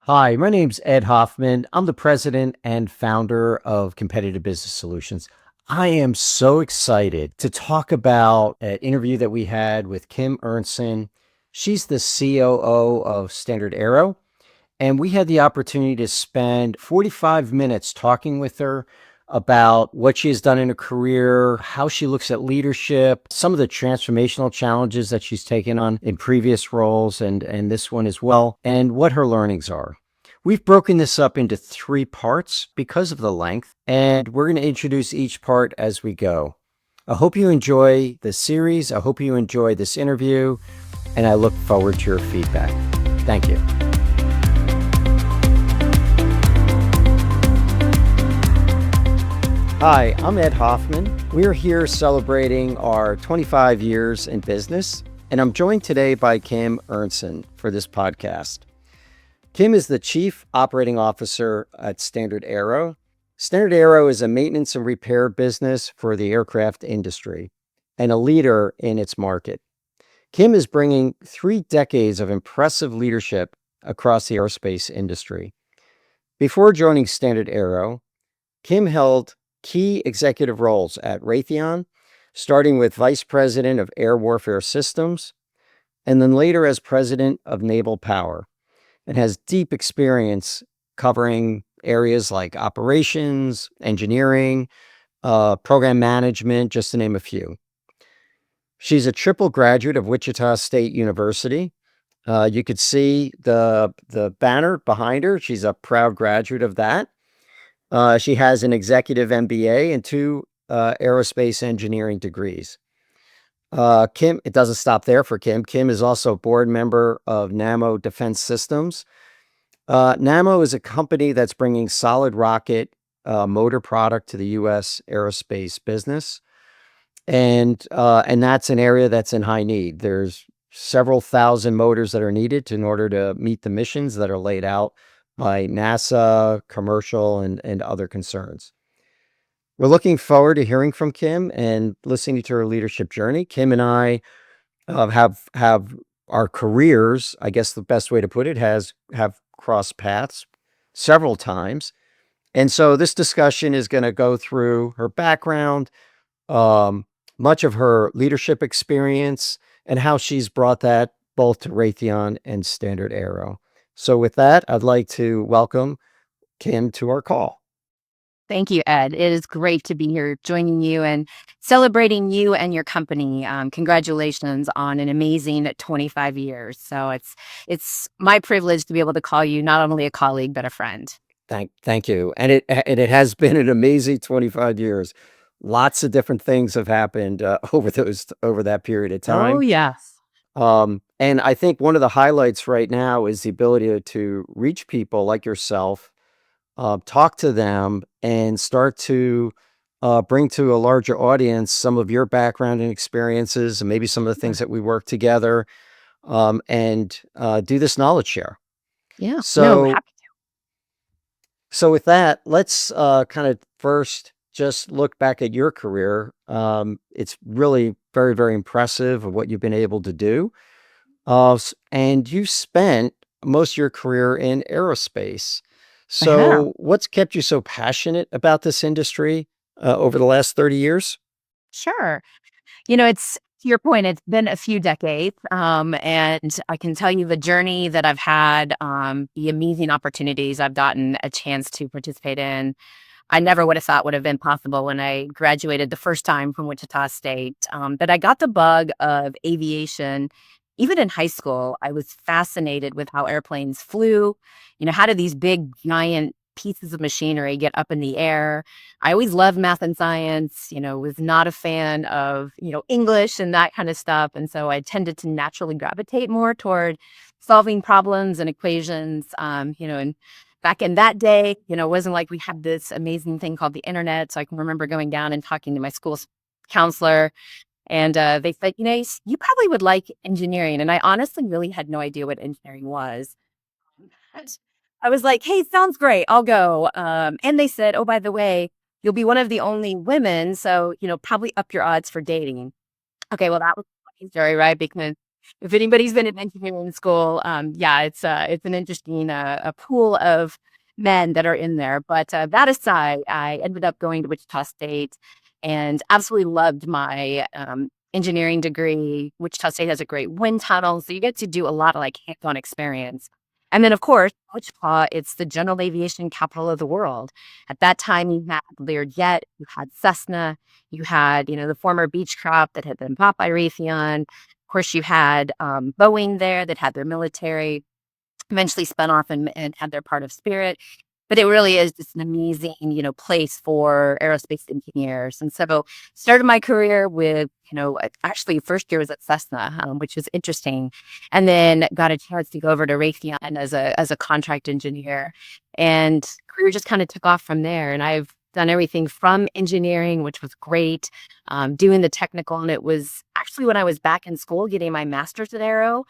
Hi, my name's Ed Hoffman. I'm the president and founder of Competitive Business Solutions. I am so excited to talk about an interview that we had with Kim Ernzen. She's the COO of StandardAero, and we had the opportunity to spend 45 minutes talking with her about what she has done in her career, how she looks at leadership, some of the transformational challenges that she's taken on in previous roles and this one as well, and what her learnings are. We've broken this up into 3 parts because of the length, and we're going to introduce each part as we go. I hope you enjoy the series. I hope you enjoy this interview, and I look forward to your feedback. Thank you. Hi, I'm Ed Hoffman. We're here celebrating our 25 years in business, and I'm joined today by Kim Ernzen for this podcast. Kim is the Chief Operating Officer at StandardAero. StandardAero is a maintenance and repair business for the aircraft industry and a leader in its market. Kim is bringing 3 decades of impressive leadership across the aerospace industry. Before joining StandardAero, Kim held key executive roles at Raytheon, starting with Vice President of Air Warfare Systems, and then later as President of Naval Power, and has deep experience covering areas like operations, engineering, program management, just to name a few. She's a triple graduate of Wichita State University. You could see the banner behind her. She's a proud graduate of that. She has an executive MBA and 2 aerospace engineering degrees. Kim, it doesn't stop there for Kim. Kim is also a board member of NAMO Defense Systems. NAMO is a company that's bringing solid rocket motor product to the U.S. aerospace business. And that's an area that's in high need. There's several thousand motors that are needed in order to meet the missions that are laid out by NASA, commercial, and other concerns. We're looking forward to hearing from Kim and listening to her leadership journey. Kim and I have our careers, I guess the best way to put it, have crossed paths several times. And so this discussion is going to go through her background, much of her leadership experience, and how she's brought that both to Raytheon and StandardAero. So with that, I'd like to welcome Kim to our call. Thank you, Ed. It is great to be here joining you and celebrating you and your company. Congratulations on an amazing 25 years. So it's my privilege to be able to call you not only a colleague, but a friend. Thank you. And it has been an amazing 25 years. Lots of different things have happened over that period of time. Oh, yes. And I think one of the highlights right now is the ability to reach people like yourself, talk to them, and start to bring to a larger audience some of your background and experiences, and maybe some of the things that we work together, and do this knowledge share. Yeah. So, happy so with that, let's kind of first just look back at your career. It's really very, very impressive of what you've been able to do. And you spent most of your career in aerospace. I have. So what's kept you so passionate about this industry over the last 30 years? Sure. It's to your point, it's been a few decades. And I can tell you the journey that I've had, the amazing opportunities I've gotten a chance to participate in. I never would have thought would have been possible when I graduated the first time from Wichita State. But I got the bug of aviation. Even in high school, I was fascinated with how airplanes flew. How did these big, giant pieces of machinery get up in the air? I always loved math and science, was not a fan of, English and that kind of stuff. And so I tended to naturally gravitate more toward solving problems and equations, and back in that day, it wasn't like we had this amazing thing called the internet. So I can remember going down and talking to my school counselor, and they said, you probably would like engineering. And I honestly really had no idea what engineering was. And I was like, hey, sounds great. I'll go. And they said, oh, by the way, you'll be one of the only women. So, probably up your odds for dating. Okay, well, that was a funny story, right? Because if anybody's been in engineering school, yeah, it's an interesting a pool of men that are in there. But that aside, I ended up going to Wichita State and absolutely loved my engineering degree. Wichita State has a great wind tunnel, so you get to do a lot of like hands-on experience. And then, of course, Wichita, it's the general aviation capital of the world. At that time, you had Learjet, you had Cessna, you had, the former Beechcraft that had been bought by Raytheon. Of course, you had Boeing there that had their military, eventually spun off and had their part of Spirit. But it really is just an amazing, place for aerospace engineers. And so started my career with, actually first year was at Cessna, which was interesting. And then got a chance to go over to Raytheon as a contract engineer. And career just kind of took off from there. And I've done everything from engineering, which was great, doing the technical. And it was actually when I was back in school getting my master's at Aero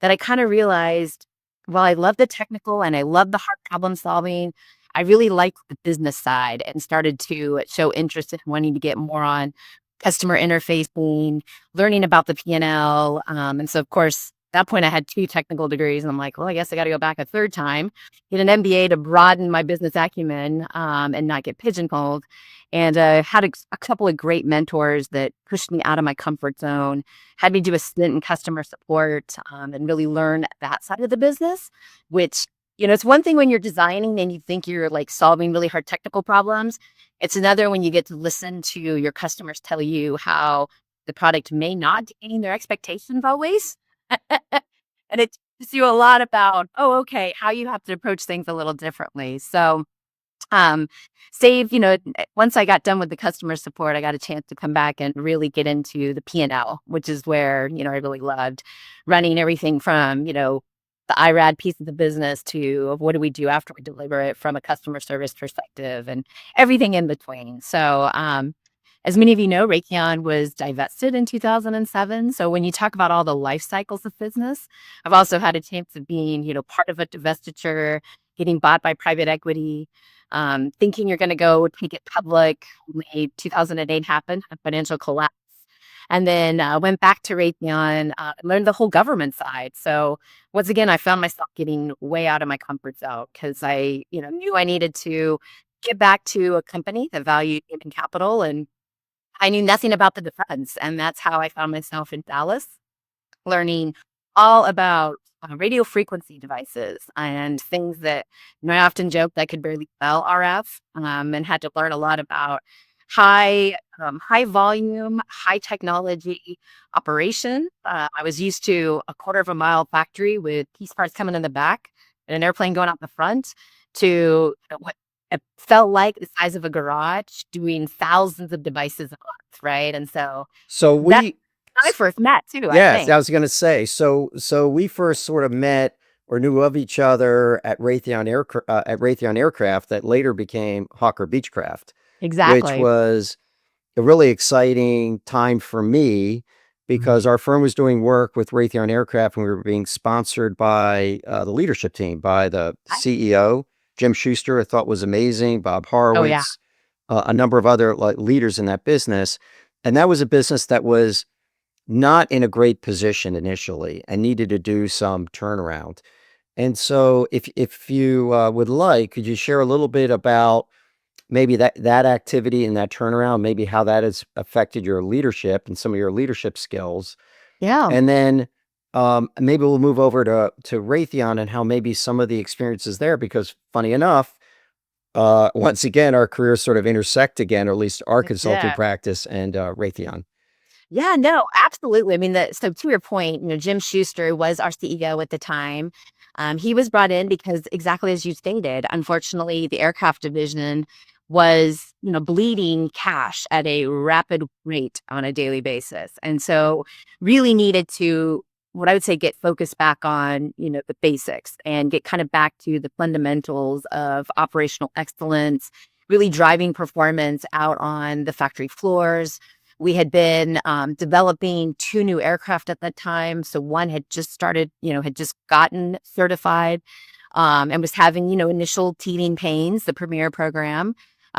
that I kind of realized, while I love the technical and I love the hard problem solving, I really liked the business side and started to show interest in wanting to get more on customer interfacing, learning about the P&L. And so, of course, at that point, I had 2 technical degrees. And I'm like, well, I guess I got to go back a third time, get an MBA to broaden my business acumen and not get pigeonholed. And had a couple of great mentors that pushed me out of my comfort zone, had me do a stint in customer support and really learn that side of the business, which, it's one thing when you're designing and you think you're like solving really hard technical problems. It's another when you get to listen to your customers tell you how the product may not be meeting their expectations always. And it teaches you a lot about, oh, okay, how you have to approach things a little differently. So um, once I got done with the customer support, I got a chance to come back and really get into the P&L, which is where, I really loved running everything from, the IRAD piece of the business to what do we do after we deliver it from a customer service perspective and everything in between. So, as many of you know, Raytheon was divested in 2007. So when you talk about all the life cycles of business, I've also had a chance of being, part of a divestiture, getting bought by private equity, thinking you're going to go take it public. Only 2008 happened, a financial collapse. And then went back to Raytheon, learned the whole government side. So once again, I found myself getting way out of my comfort zone because I, knew I needed to get back to a company that valued human capital, and I knew nothing about the defense. And that's how I found myself in Dallas, learning all about radio frequency devices and things that, I often joked I could barely spell RF, and had to learn a lot about high volume, high technology operation. I was used to a quarter of a mile factory with piece parts coming in the back and an airplane going out the front to what it felt like the size of a garage doing thousands of devices a month, right? And so So that's we, when I first met too, I yes, think. I was going to say, so we first sort of met or knew of each other at Raytheon Aircraft that later became Hawker Beechcraft, which Exactly. was a really exciting time for me because Mhm. our firm was doing work with Raytheon Aircraft and we were being sponsored by the leadership team, by the I CEO, Jim Schuster, I thought was amazing, Bob Oh, yeah. Horowitz, a number of other leaders in that business. And that was a business that was not in a great position initially and needed to do some turnaround. And so if you would like, could you share a little bit about maybe that activity and that turnaround, maybe how that has affected your leadership and some of your leadership skills? Yeah. And then maybe we'll move over to Raytheon and how maybe some of the experiences there, because funny enough, once again, our careers sort of intersect again, or at least our consulting Yeah. practice and Raytheon. Yeah, no, absolutely. I mean, so to your point, Jim Schuster was our CEO at the time. He was brought in because exactly as you stated, unfortunately, the aircraft division was, bleeding cash at a rapid rate on a daily basis. And so really needed to, what I would say, get focused back on, the basics and get kind of back to the fundamentals of operational excellence, really driving performance out on the factory floors. We had been developing 2 new aircraft at that time. So one had just started, had just gotten certified and was having, initial teething pains, the Premier program.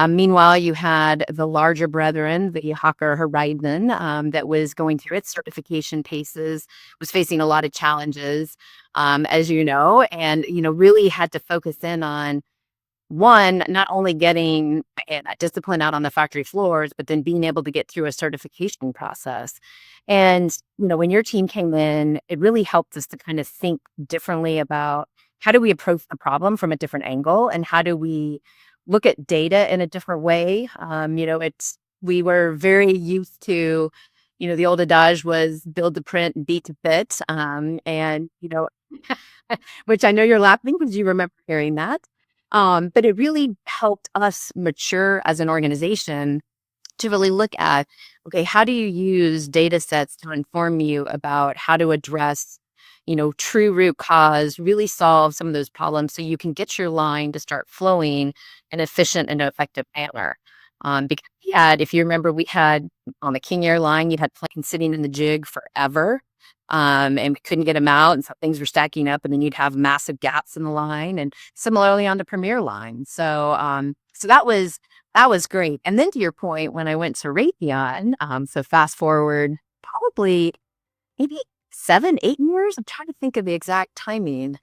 Meanwhile, you had the larger brethren, the Hawker Horizon, that was going through its certification paces, was facing a lot of challenges, as you know, and really had to focus in on one, not only getting that discipline out on the factory floors, but then being able to get through a certification process. And, when your team came in, it really helped us to kind of think differently about how do we approach the problem from a different angle and how do we look at data in a different way. We were very used to, the old adage was build to print and beat to fit. Which I know you're laughing because you remember hearing that. But it really helped us mature as an organization to really look at, okay, how do you use data sets to inform you about how to address, true root cause, really solve some of those problems so you can get your line to start flowing in an efficient and effective manner. Because if you remember, we had on the King Air line, you had planes sitting in the jig forever. And we couldn't get them out, and so things were stacking up, and then you'd have massive gaps in the line, and similarly on the Premier line. So that was great. And then to your point, when I went to Raytheon, so fast forward probably maybe 7, 8 years. I'm trying to think of the exact timing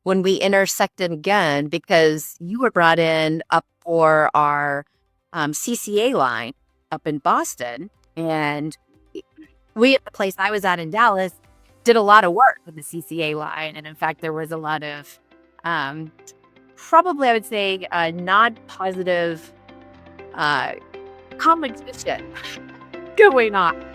when we intersected again because you were brought in up for our CCA line up in Boston, and we at the place I was at in Dallas did a lot of work with the CCA line. And in fact, there was a lot of probably, I would say, not positive competition going on.